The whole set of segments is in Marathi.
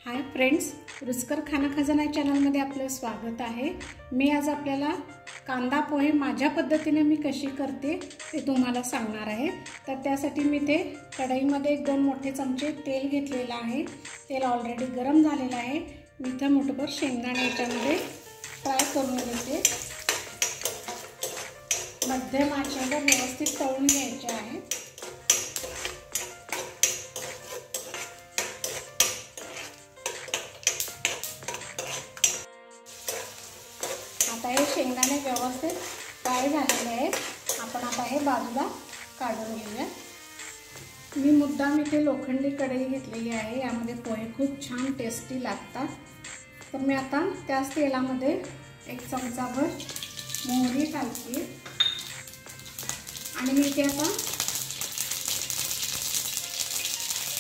हाय फ्रेंड्स, रुचकर खाना खजाना चॅनलमध्ये आपलं स्वागत आहे। मी आज आपल्याला कांदा पोहे माझ्या पद्धतीने मी कशी करते ते तुम्हाला सांगणार आहे। तर त्यासाठी मी ते कढईमध्ये 1-2 मोठे चमचे तेल घेतलेलं आहे। तेल ऑलरेडी गरम झालेलं आहे। मी इथे मुठभर शेंगदाणे याच्यामध्ये फ्राय करून घेते। मध्यम आचेवर व्यवस्थित तळून घ्यायचे आहे। आता हे शेंगदाणे व्यवस्थित फ्राय झालेले आहेत। आपण आता हे बाजूला काढून घेऊया। मी मुद्दाम इथे लोखंडी कढई घेतलेली आहे। यामध्ये पोहे खूप छान टेस्टी लागतात। तर मी आता त्याच तेलामध्ये 1 चमचाभर मोहरी घालते आणि मी इथे आता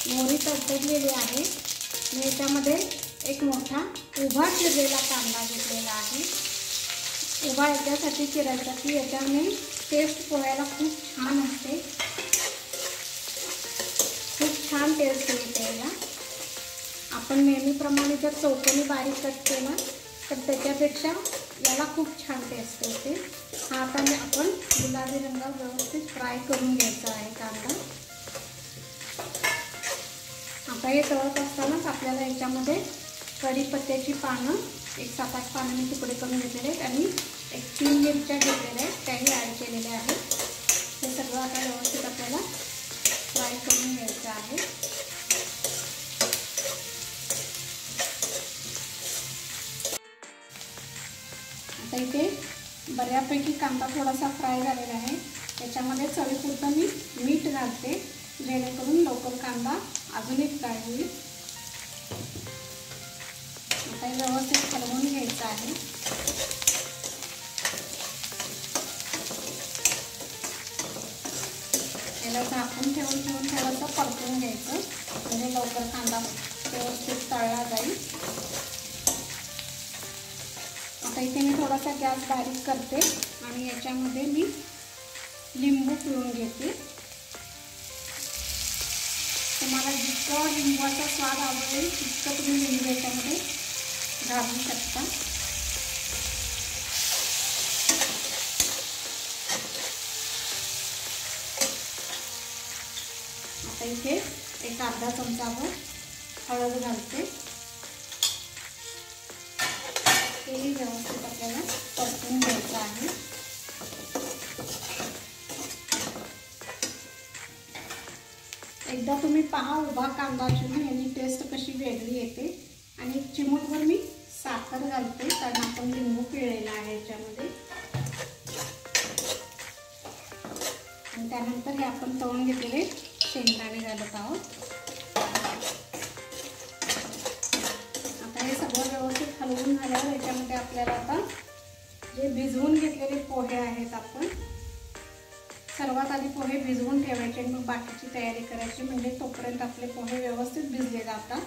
मोहरी तडतडलेली आहे। मी याच्यामध्ये एक मोठा उभा चिरलेला कांदा घेतलेला आहे। उभा याच्यासाठी चिरायचा की याच्याने टेस्ट पोह्याला खूप छान असते, खूप छान टेस्ट येते याला। आपण नेहमीप्रमाणे जर चौकोनी बारीक कट केला तर त्याच्यापेक्षा याला खूप छान टेस्ट येते। हा आता आपण गुलाबी रंगात व्यवस्थित फ्राय करून घ्यायचा आहे कांदा। आता हे तळत असतानाच आपल्याला याच्यामध्ये कढीपत्त्याची पानं 1 7-8 पानं मी तुकडे करून घेतलेले आहेत आणि 3 मिरच्या घेतलेल्या आहेत, त्याही ॲड केलेल्या आहेत। हे सगळं आता व्यवस्थित आपल्याला फ्राय करून घ्यायचं आहे। आता इथे बऱ्यापैकी कांदा थोडासा फ्राय झालेला आहे। त्याच्यामध्ये चवीपुरतं मी मीठ घालते जेणेकरून लवकर कांदा अजूनही फ्राय होईल। आता हे व्यवस्थित हलवून घ्यायचं आहे। याला झाकून ठेवून थोडंसं परतून घ्यायचं म्हणजे लवकर कांदा व्यवस्थित तळला जाईल। आता इथे मी थोडासा गॅस बारीक करते आणि याच्यामध्ये मी लिंबू पिळून घेते। तुम्हाला जितकं लिंबाचा स्वाद आवडेल तितकं तुम्ही लिंबू याच्यामध्ये घालू शकता। आता इथे 1 अर्धा चमचाभर हळद घालते। तेही व्यवस्थित आपल्याला परतून घ्यायचं आहे। एकदा तुम्ही पहा उभा कांदा चिरून याची टेस्ट कशी वेगळी येते। आणि 1 चिमूटभर मी साखर घालते कारण आपण लिंबू पिळलेला आहे याच्यामध्ये। आणि त्यानंतर हे आपण तळून घेतलेले शेंगदाणे घालत आहोत। आता हे सगळं व्यवस्थित हलवून झाल्यावर याच्यामध्ये आपल्याला आता जे भिजवून घेतलेले पोहे आहेत आपण सर्वात आधी पोहे भिजवून ठेवायचे आणि मग बाकीची तयारी करायची, म्हणजे तोपर्यंत आपले पोहे व्यवस्थित भिजले जातात।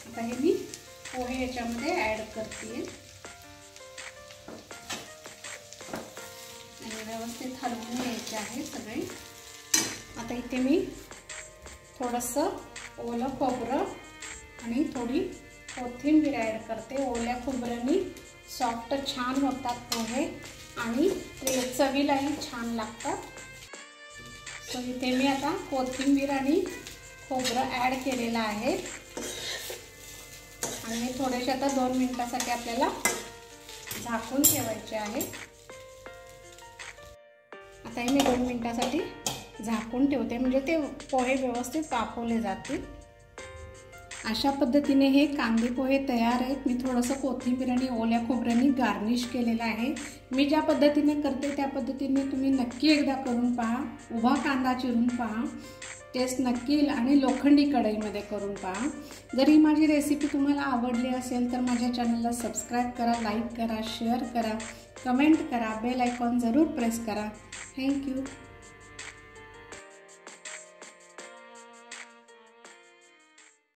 आता हे मी पोहे याच्यामध्ये ॲड करते आणि व्यवस्थित हलवून घ्यायचे आहे सगळे। आता इथे मी थोडंसं ओलं खोबरं आणि थोडी कोथिंबीर ॲड करते। ओल्या खोबऱ्याने सॉफ्ट छान होतात पोहे आणि ते चवीलाही छान लागतात। सो इथे मी आता कोथिंबीर आणि खोबरं ॲड केलेलं आहे आणि थोडेसे आता 2 मिनिटासाठी आपल्याला झाकून ठेवायचे आहे। आता हे मी 2 मिनिटासाठी झाकून ठेवते म्हणजे ते पोहे व्यवस्थित वाफवले जातील। अशा पद्धतीने हे कांदे पोहे तयार आहेत। मी थोडंसं कोथिंबीर आणि ओल्या खोबऱ्याने गार्निश केलेलं आहे। मी ज्या पद्धतीने करते त्या पद्धतीने तुम्ही नक्की एकदा करून पहा। उभा कांदा चिरून पहा, टेस्ट नक्की येईल आणि लोखंडी कढईमध्ये करून पहा। जर ही माझी रेसिपी तुम्हाला आवडली असेल तर माझ्या चॅनलला सबस्क्राईब करा, लाईक करा, शेअर करा, कमेंट करा, बेल आयकॉन जरूर प्रेस करा। थँक्यू।